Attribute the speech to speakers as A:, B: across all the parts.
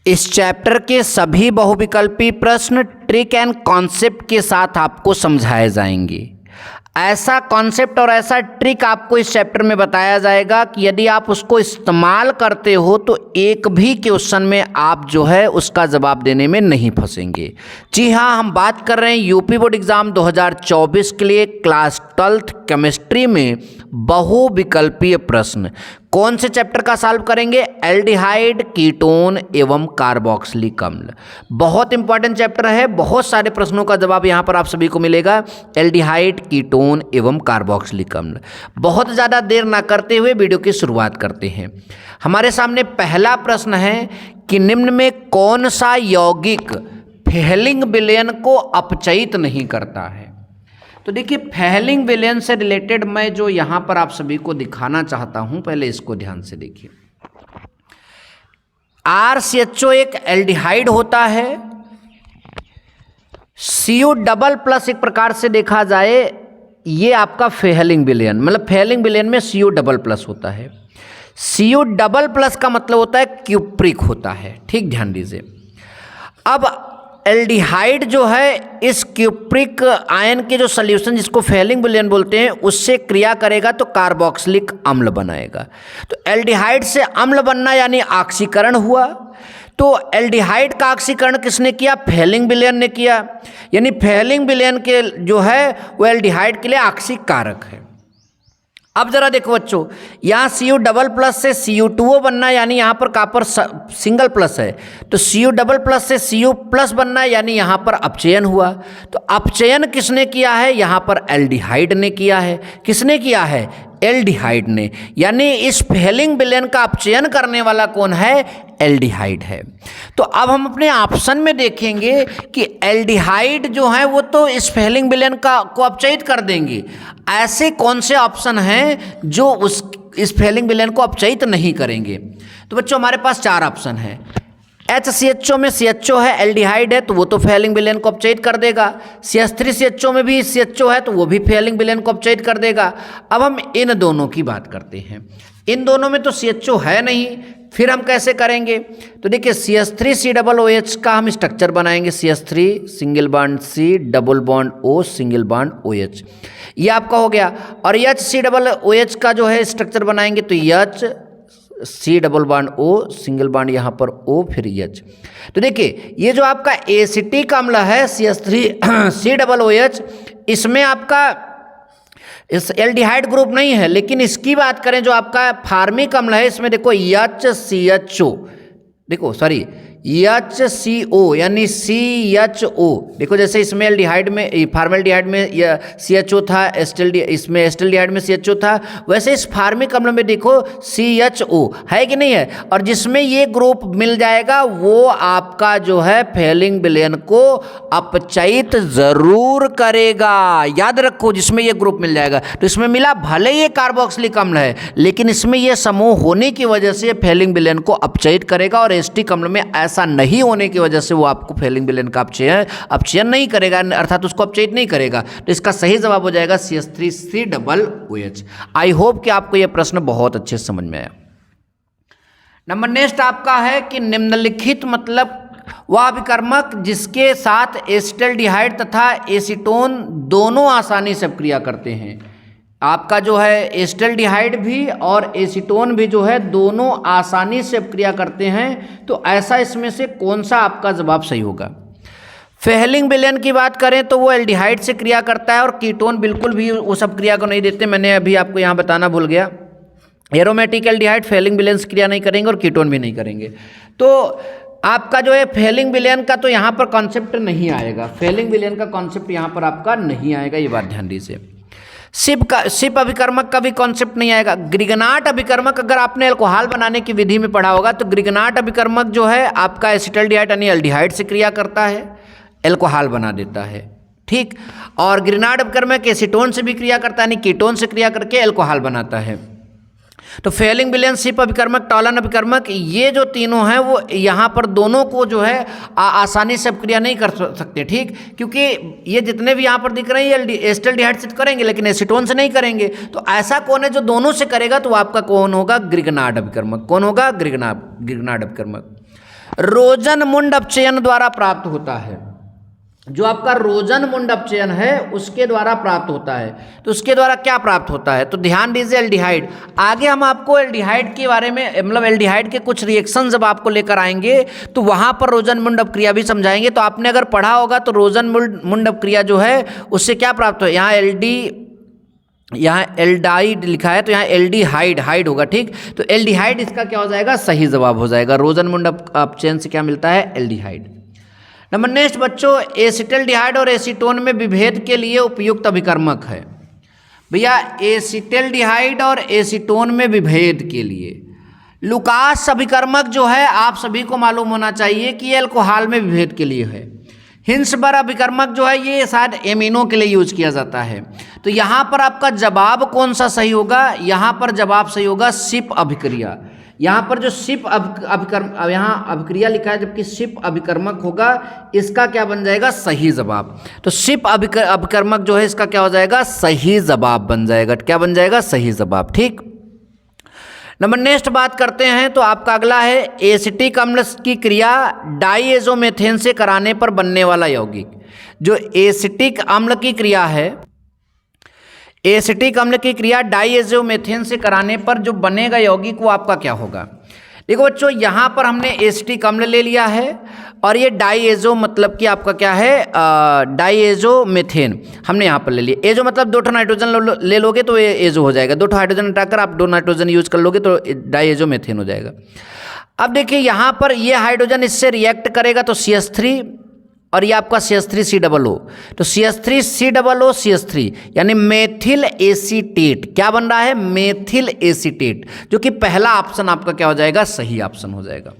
A: इस चैप्टर के सभी बहुविकल्पी प्रश्न ट्रिक एंड कॉन्सेप्ट के साथ आपको समझाए जाएंगे। ऐसा कॉन्सेप्ट और ऐसा ट्रिक आपको इस चैप्टर में बताया जाएगा कि यदि आप उसको इस्तेमाल करते हो तो एक भी क्वेश्चन में आप जो है उसका जवाब देने में नहीं फंसेंगे। जी हाँ, हम बात कर रहे हैं यूपी बोर्ड एग्ज़ाम 2024 के लिए क्लास 12th केमिस्ट्री में बहुविकल्पीय प्रश्न। कौन से चैप्टर का सॉल्व करेंगे? एल्डिहाइड, कीटोन एवं कार्बोक्सिलिक अम्ल। बहुत इंपॉर्टेंट चैप्टर है, बहुत सारे प्रश्नों का जवाब यहाँ पर आप सभी को मिलेगा। एल्डिहाइड, कीटोन एवं कार्बोक्सिलिक अम्ल। बहुत ज़्यादा देर ना करते हुए वीडियो की शुरुआत करते हैं। हमारे सामने पहला प्रश्न है कि निम्न में कौन सा यौगिक फेलिंग विलयन को अपचयित नहीं करता है? तो देखिए, फेलिंग विलयन से रिलेटेड मैं जो यहाँ पर आप सभी को दिखाना चाहता हूँ, पहले इसको ध्यान से देखिए। RCHO एक एल्डिहाइड होता है। CO डबल प्लस एक प्रकार से देखा जाए ये आपका फेलिंग विलयन, मतलब फेलिंग विलयन में CO डबल प्लस होता है। CO डबल प्लस का मतलब होता है क्यूप्रिक होता है। ठीक, ध्यान दीजिए। अब एल्डिहाइड जो है इस क्यूप्रिक आयन के जो सॉल्यूशन जिसको फेलिंग विलयन बोलते हैं उससे क्रिया करेगा तो कार्बोक्सिलिक अम्ल बनाएगा। तो एल्डिहाइड से अम्ल बनना यानी ऑक्सीकरण हुआ। तो एल्डिहाइड का ऑक्सीकरण किसने किया? फेलिंग विलयन ने किया। यानी फेलिंग विलयन के जो है वो एल्डिहाइड के लिए ऑक्सीकारक है। अब जरा देखो बच्चों, यहाँ CO डबल प्लस से CO2O बनना यानी यहाँ पर कॉपर सिंगल प्लस है, तो CO डबल प्लस से CO प्लस बनना यानी यहाँ पर अपचयन हुआ। तो अपचयन किसने किया है? यहाँ पर एल्डिहाइड ने किया है। किसने किया है? एल्डिहाइड ने। यानी इस फेलिंग विलयन का अपचयन करने वाला कौन है? एल्डिहाइड है। तो अब हम अपने ऑप्शन में देखेंगे कि एल्डिहाइड जो है वो तो इस फेलिंग विलयन को अपचयित कर देंगे। ऐसे कौन से ऑप्शन हैं जो इस फेलिंग विलयन को अपचयित नहीं करेंगे? तो बच्चों हमारे पास 4 ऑप्शन हैं। HCHO में CHO है, एल्डिहाइड है, तो वो तो फेलिंग विलयन को अपचयित कर देगा। CH3CHO में भी CHO है तो वो भी फेलिंग विलयन को अपचयित कर देगा। अब हम इन दोनों की बात करते हैं। इन दोनों में तो CHO है नहीं, फिर हम कैसे करेंगे? तो देखिए, CH3COOH का हम स्ट्रक्चर बनाएंगे। CH3 single bond C double bond O single bond OH, ये आपका हो गया। और HCOOH का जो है स्ट्रक्चर बनाएंगे तो C double bond O single bond यहाँ पर O फिर H। तो देखिए, ये जो आपका एसिटिक अम्ल है CH3COOH, इसमें आपका इस एल्डिहाइड ग्रुप नहीं है, लेकिन इसकी बात करें जो आपका फार्मिक अम्ल है इसमें देखो HCHO, देखो सॉरी HCO यानी CHO। देखो जैसे इसमें एल्डिहाइड में फार्मल्डिहाइड में CHO था, इसमें एस्टल्डिहाइड में CHO था, वैसे इस फार्मिक अम्ल में देखो CHO है कि नहीं है। और जिसमें ये ग्रुप मिल जाएगा वो आपका जो है फेलिंग विलयन को अपचयित जरूर करेगा। याद रखो, जिसमें ये ग्रुप मिल जाएगा। तो इसमें मिला, भले ये कार्बोक्सिलिक अम्ल है लेकिन इसमें ये समूह होने की वजह से फेलिंग विलयन को अपचयित करेगा, और एसिटिक अम्ल में ऐसा नहीं होने की वजह से वो आपको फेलिंग विलयन का अपचयन नहीं करेगा, अर्थात उसको अपचयित नहीं करेगा। तो इसका सही जवाब हो जाएगा CH3COOH। आई होप कि आपको यह प्रश्न बहुत अच्छे से समझ में आया। नंबर नेक्स्ट आपका है कि निम्नलिखित मतलब वह अभिकर्मक जिसके साथ एसिटल्डिहाइड तथा एसीटोन दोनों आसानी से क्रिया करते हैं। आपका जो है एसिटल्डिहाइड भी और एसीटोन भी जो है दोनों आसानी से क्रिया करते हैं, तो ऐसा इसमें से कौन सा आपका जवाब सही होगा? फेलिंग विलयन की बात करें तो वो एल्डिहाइड से क्रिया करता है और कीटोन बिल्कुल भी वो सब क्रिया को नहीं देते। मैंने अभी आपको यहाँ बताना भूल गया, एरोमेटिक एल्डिहाइड फेलिंग विलयन से क्रिया नहीं करेंगे और कीटोन भी नहीं करेंगे। तो आपका जो है फेलिंग विलयन का तो यहाँ पर कॉन्सेप्ट नहीं आएगा, फेलिंग विलयन का कॉन्सेप्ट यहाँ पर आपका नहीं आएगा, ये बात ध्यान दीजिए। सिप अभिकर्मक का भी कॉन्सेप्ट नहीं आएगा। ग्रिगनाट अभिकर्मक अगर आपने अल्कोहल बनाने की विधि में पढ़ा होगा तो ग्रिगनाट अभिकर्मक जो है आपका एसिटल्डिहाइड यानी एल्डिहाइड से क्रिया करता है, अल्कोहल बना देता है। ठीक, और ग्रिगनाट अभिकर्मक एसीटोन से भी क्रिया करता है यानी कीटोन से क्रिया करके अल्कोहल बनाता है। तो फेलिंग विलयन, सिप अभिकर्मक, टॉलन अभिकर्मक, ये जो तीनों हैं वो यहाँ पर दोनों को जो है आसानी से अपक्रिया नहीं कर सकते। ठीक, क्योंकि ये जितने भी यहाँ पर दिख रहे हैं ये एसिटल्डिहाइड से करेंगे लेकिन एसीटोन से नहीं करेंगे। तो ऐसा कौन है जो दोनों से करेगा? तो आपका कौन होगा? ग्रिगनाट अभिकर्मक। कौन होगा? ग्रिगनाट अभिकर्मक। रोजनमुंड अपचयन द्वारा प्राप्त होता है। जो आपका रोजनमुंड अपचयन है उसके द्वारा प्राप्त होता है। तो उसके द्वारा क्या प्राप्त होता है, तो ध्यान दीजिए एल्डिहाइड। आगे हम आपको एल्डिहाइड के बारे में मतलब एल्डिहाइड के कुछ रिएक्शन जब आपको लेकर आएंगे तो वहाँ पर रोजनमुंड अपक्रिया भी समझाएंगे। तो आपने अगर पढ़ा होगा तो रोजनमुंड अपक्रिया जो है उससे क्या प्राप्त हो, यहाँ एल्डाइड लिखा है तो यहाँ एल्डिहाइड हाइड होगा, ठीक। तो एल्डिहाइड इसका क्या हो जाएगा, सही जवाब हो जाएगा। रोजनमुंड अपचयन से क्या मिलता है, एल्डिहाइड। नंबर नेक्स्ट बच्चों, एसिटल्डिहाइड और एसीटोन में विभेद के लिए उपयुक्त अभिकर्मक है। भैया एसिटल्डिहाइड और एसीटोन में विभेद के लिए लुकास अभिकर्मक जो है आप सभी को मालूम होना चाहिए कि ये अल्कोहल में विभेद के लिए है। हिंसबर्ग अभिकर्मक जो है ये शायद एमिनो के लिए यूज किया जाता है। तो यहाँ पर आपका जवाब कौन सा सही होगा, यहाँ पर जवाब सही होगा सिप अभिक्रिया। यहाँ पर जो सिप यहाँ अभिक्रिया लिखा है जबकि सिप अभिकर्मक होगा, इसका क्या बन जाएगा, सही जवाब। तो सिप अभिकर्मक जो है इसका क्या हो जाएगा, सही जवाब बन जाएगा। क्या बन जाएगा, सही जवाब, ठीक। नंबर नेक्स्ट बात करते हैं तो आपका अगला है एसिटिक अम्ल की क्रिया डाइएजोमेथेन से कराने पर बनने वाला यौगिक। जो एसिटिक अम्ल की क्रिया है, एसिटिक अम्ल की क्रिया डाइएजोमेथेन से कराने पर जो बनेगा यौगिक वो आपका क्या होगा। देखो बच्चों यहाँ पर हमने एसिटिक अम्ल ले लिया है और ये डाइएजो मतलब कि आपका क्या है, डाइएजोमेथेन हमने यहाँ पर ले लिया। एजो मतलब 2 नाइट्रोजन ले लोगे तो ये एजो हो जाएगा, 2 हाइड्रोजन हटाकर आप 2 नाइट्रोजन यूज कर लोगे तो डाइएजोमेथेन हो जाएगा। अब देखिए यहाँ पर ये हाइड्रोजन इससे रिएक्ट करेगा तो CH3 और ये आपका CH3COO। तो CH3COO यानी मेथिल एसीटेट क्या बन रहा है, मेथिल एसीटेट, जो कि पहला ऑप्शन आपका क्या हो जाएगा, सही ऑप्शन हो जाएगा।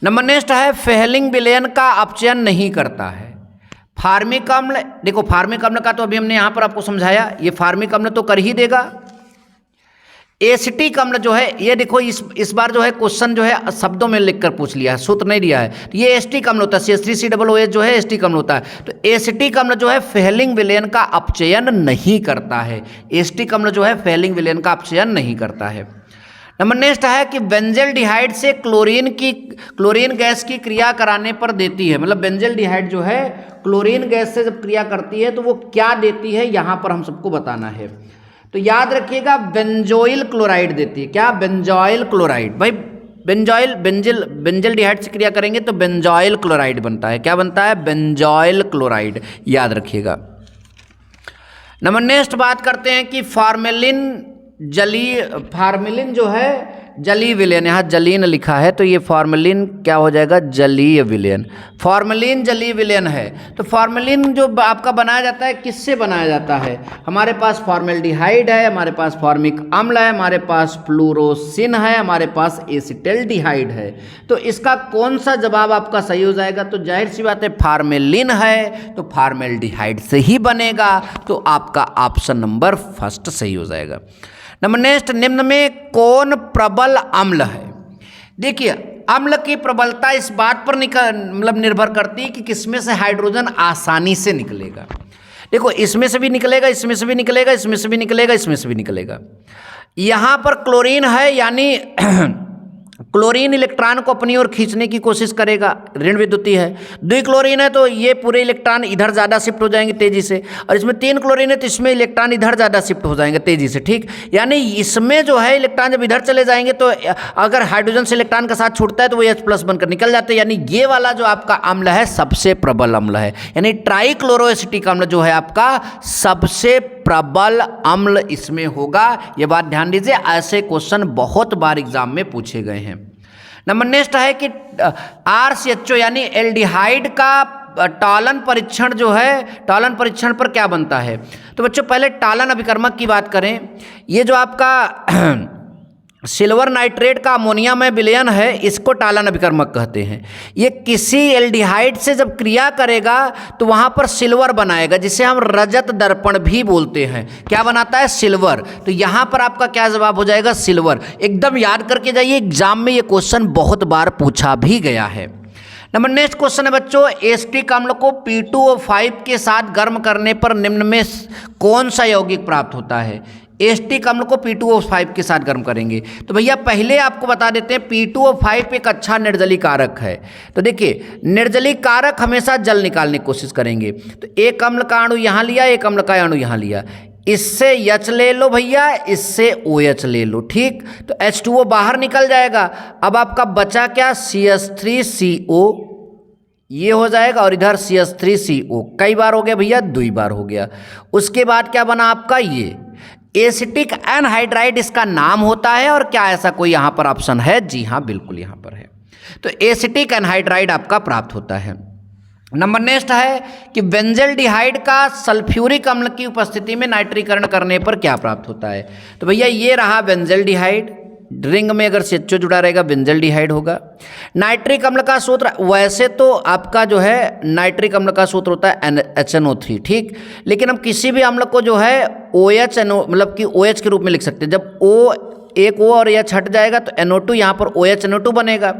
A: नंबर नेक्स्ट है फेहलिंग विलयन का अपचयन नहीं करता है। फार्मिक अम्ल, देखो फार्मिक अम्ल का तो अभी हमने यहाँ पर आपको समझाया, ये फार्मिक अम्ल तो कर ही देगा। एसिटिक अम्ल जो है ये देखो इस बार जो है क्वेश्चन जो है शब्दों में लिखकर पूछ लिया है, सूत्र नहीं दिया है। तो ये एसिटिक अम्ल होता है, CH3COOH जो है एसिटिक अम्ल होता है। तो एसिटिक अम्ल जो है फेहलिंग विलयन का अपचयन नहीं करता है। एसिटिक अम्ल जो है फेहलिंग विलयन का अपचयन नहीं करता है। नंबर नेक्स्ट है कि बेंजल्डिहाइड से क्लोरीन गैस की क्रिया कराने पर देती है। मतलब बेंजल्डिहाइड जो है क्लोरीन गैस से जब क्रिया करती है तो वो क्या देती है, यहाँ पर हम सबको बताना है। तो याद रखिएगा बेंजोइल क्लोराइड देती है। क्या, बेंजोइल क्लोराइड। भाई बेंजल्डिहाइड से क्रिया करेंगे तो बेंजोइल क्लोराइड बनता है। क्या बनता है, बेंजोइल क्लोराइड, याद रखिएगा। नंबर नेक्स्ट बात करते हैं कि फार्मेलिन जो है जलीय विलयन, यहाँ जलीन लिखा है तो ये फार्मेलिन क्या हो जाएगा, जलीय विलयन। फार्मेलिन जलीय विलयन है। तो फार्मेलिन जो आपका बनाया जाता है किससे बनाया जाता है, हमारे पास फॉर्मेल्डिहाइड है, हमारे पास फॉर्मिक अम्ल है, हमारे पास फ्लोरोसिन है, हमारे पास एसिटल्डिहाइड है। तो इसका कौन सा जवाब आपका सही हो जाएगा, तो जाहिर सी बात है फार्मेलिन है तो फार्मेल्डिहाइड से ही बनेगा। तो आपका ऑप्शन नंबर फर्स्ट सही हो जाएगा। नंबर नेक्स्ट, निम्न में कौन प्रबल अम्ल है। देखिए अम्ल की प्रबलता इस बात पर मतलब निर्भर करती है कि किसमें से हाइड्रोजन आसानी से निकलेगा। देखो इसमें से भी निकलेगा, इसमें से भी निकलेगा, इसमें से भी निकलेगा, इसमें से भी निकलेगा। यहाँ पर क्लोरीन है यानी क्लोरीन इलेक्ट्रॉन को अपनी ओर खींचने की कोशिश करेगा, ऋण विद्युती है। 2 क्लोरीन है तो ये पूरे इलेक्ट्रॉन इधर ज़्यादा शिफ्ट हो जाएंगे तेजी से, और इसमें 3 क्लोरीन है तो इसमें इलेक्ट्रॉन इधर ज़्यादा शिफ्ट हो जाएंगे तेजी से, ठीक। यानी इसमें जो है इलेक्ट्रॉन जब इधर चले जाएंगे तो अगर हाइड्रोजन से इलेक्ट्रॉन का साथ छूटता है तो वो H+ बनकर निकल जाते हैं। यानी ये वाला जो आपका अम्ल है सबसे प्रबल अम्ल है, यानी ट्राइक्लोरोएसिटिक अम्ल जो है आपका सबसे प्रबल अम्ल इसमें होगा। ये बात ध्यान दीजिए, ऐसे क्वेश्चन बहुत बार एग्जाम में पूछे गए हैं। नंबर नेक्स्ट है कि RCHO यानी एल्डिहाइड का टालन परीक्षण जो है, टालन परीक्षण पर क्या बनता है। तो बच्चों पहले टालन अभिकर्मक की बात करें, ये जो आपका सिल्वर नाइट्रेट का अमोनिया में विलयन है इसको टालन अभिकर्मक कहते हैं। ये किसी एल्डिहाइड से जब क्रिया करेगा तो वहाँ पर सिल्वर बनाएगा, जिसे हम रजत दर्पण भी बोलते हैं। क्या बनाता है, सिल्वर। तो यहाँ पर आपका क्या जवाब हो जाएगा, सिल्वर। एकदम याद करके जाइए, एग्जाम में ये क्वेश्चन बहुत बार पूछा भी गया है। नंबर नेक्स्ट क्वेश्चन है बच्चों, एसिटिक अम्ल को P2O5 के साथ गर्म करने पर निम्न में कौन सा यौगिक प्राप्त होता है। एसिटिक अम्ल को P2O5 के साथ गर्म करेंगे। तो भैया पहले आपको बता देते हैं P2O5 एक अच्छा निर्जलीकारक है। तो देखिए निर्जलीकारक हमेशा जल निकालने की कोशिश करेंगे। तो एक अम्ल का अणु यहाँ लिया, एक अम्ल का अणु यहाँ लिया, इससे H ले लो भैया, इससे OH ले लो, ठीक। तो H2O बाहर निकल जाएगा। अब आपका बचा क्या, CH3CO ये हो जाएगा, और इधर CH3CO कई बार हो गया भैया, 2 बार हो गया। उसके बाद क्या बना आपका, ये एसिटिक एनहाइड्राइड इसका नाम होता है। और क्या ऐसा कोई यहाँ पर ऑप्शन है? जी हाँ, बिल्कुल यहाँ पर है। तो एसिटिक एनहाइड्राइड आपका प्राप्त होता है। नंबर नेक्स्ट है कि बेंजल्डिहाइड का सल्फ्यूरिक अम्ल की उपस्थिति में नाइट्रीकरण करने पर क्या प्राप्त होता है? तो भैया ये रहा बेंजल्डिहाइड, रिंग में अगर CHO जुड़ा रहेगा बेंजल्डिहाइड होगा। नाइट्रिक अम्ल का सूत्र, वैसे तो आपका जो है नाइट्रिक अम्ल का सूत्र होता है HNO3, ठीक। लेकिन हम किसी भी अम्ल को जो है OH मतलब कि OH के रूप में लिख सकते हैं। जब एक O और H हट जाएगा तो NO2 यहाँ पर OH बनेगा।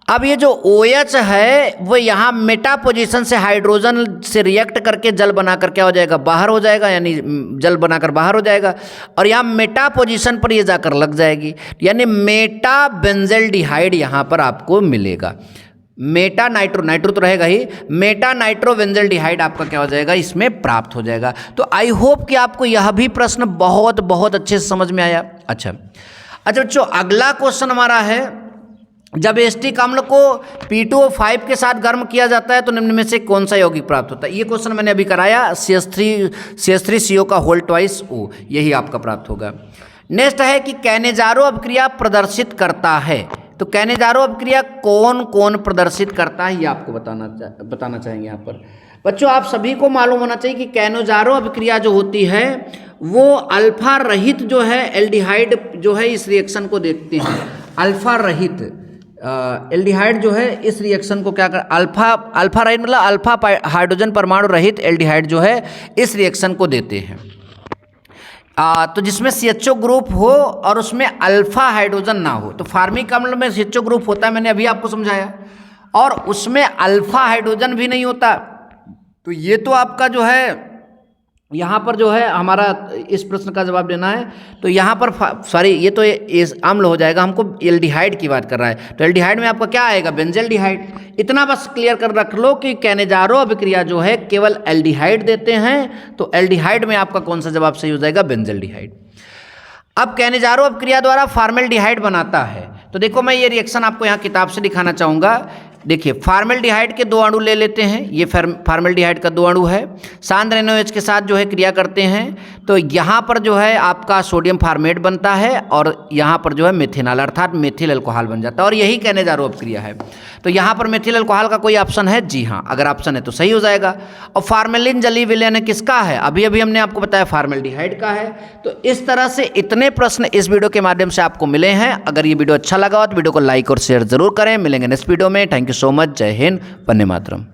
A: अब ये जो OH है वो यहाँ मेटा पोजीशन से हाइड्रोजन से रिएक्ट करके जल बनाकर क्या हो जाएगा, बाहर हो जाएगा, यानी जल बनाकर बाहर हो जाएगा। और यहाँ मेटा पोजीशन पर ये जाकर लग जाएगी, यानी मेटा बेंजल्डिहाइड यहाँ पर आपको मिलेगा। मेटा नाइट्रो तो रहेगा ही, मेटा नाइट्रो बेंजल्डिहाइड आपका क्या हो जाएगा, इसमें प्राप्त हो जाएगा। तो आई होप कि आपको यह भी प्रश्न बहुत बहुत अच्छे से समझ में आया। अच्छा बच्चों, अगला क्वेश्चन हमारा है, जब एसिटिक अम्ल को P2O5 के साथ गर्म किया जाता है तो निम्न में से कौन सा यौगिक प्राप्त होता है? ये क्वेश्चन मैंने अभी कराया, CH3CO का होल ट्वाइस O, यही आपका प्राप्त होगा। नेक्स्ट है कि कैनेजारो अभिक्रिया प्रदर्शित करता है। तो कैनेजारो अभिक्रिया कौन कौन प्रदर्शित करता है, ये आपको बताना चाहेंगे यहाँ पर। बच्चों आप सभी को मालूम होना चाहिए कि कैनेजारो अभिक्रिया जो होती है वो अल्फा रहित जो है एल्डिहाइड जो है इस रिएक्शन को देखते हैं। अल्फा रहित एल्डिहाइड जो है इस रिएक्शन को क्या कर, अल्फा रहित मतलब अल्फा हाइड्रोजन परमाणु रहित एल्डिहाइड जो है इस रिएक्शन को देते हैं। तो जिसमें CHO ग्रुप हो और उसमें अल्फा हाइड्रोजन ना हो। तो फार्मिक अम्ल में CHO ग्रुप होता है, मैंने अभी आपको समझाया, और उसमें अल्फा हाइड्रोजन भी नहीं होता। तो ये तो आपका जो है यहाँ पर जो है हमारा इस प्रश्न का जवाब देना है। तो यहाँ पर सॉरी, ये तो इस अम्ल हो जाएगा, हमको एल्डिहाइड की बात कर रहा है। तो एल्डिहाइड में आपका क्या आएगा, बेंजल्डिहाइड। इतना बस क्लियर कर रख लो कि कैनेजारो अभिक्रिया जो है केवल एल्डिहाइड देते हैं। तो एल्डिहाइड में आपका कौन सा जवाब सही हो जाएगा, बेंजल्डिहाइड। अब कैनेजारो अभिक्रिया द्वारा फॉर्मेल्डिहाइड बनाता है। तो देखो मैं ये रिएक्शन आपको यहाँ किताब से दिखाना चाहूँगा। देखिए फॉर्मेल्डिहाइड के 2 अणु ले लेते हैं, ये फॉर्मेल्डिहाइड का 2 अणु है, सांद्र NaOH के साथ जो है क्रिया करते हैं। तो यहाँ पर जो है आपका सोडियम फॉर्मेट बनता है और यहाँ पर जो है मेथिनॉल अर्थात मेथिल अल्कोहल बन जाता है, और यही कैनेजारो अभिक्रिया है। तो यहाँ पर मेथिल अल्कोहल का कोई ऑप्शन है? जी हाँ, अगर ऑप्शन है तो सही हो जाएगा। और फार्मेलिन जलीय विलयन किसका है? अभी हमने आपको बताया फॉर्मेल्डिहाइड का है। तो इस तरह से इतने प्रश्न इस वीडियो के माध्यम से आपको मिले हैं। अगर ये वीडियो अच्छा लगा हो तो वीडियो को लाइक और शेयर जरूर करें। मिलेंगे नेक्स्ट वीडियो में। Thank you so much. जय हिंद, वंदे मातरम।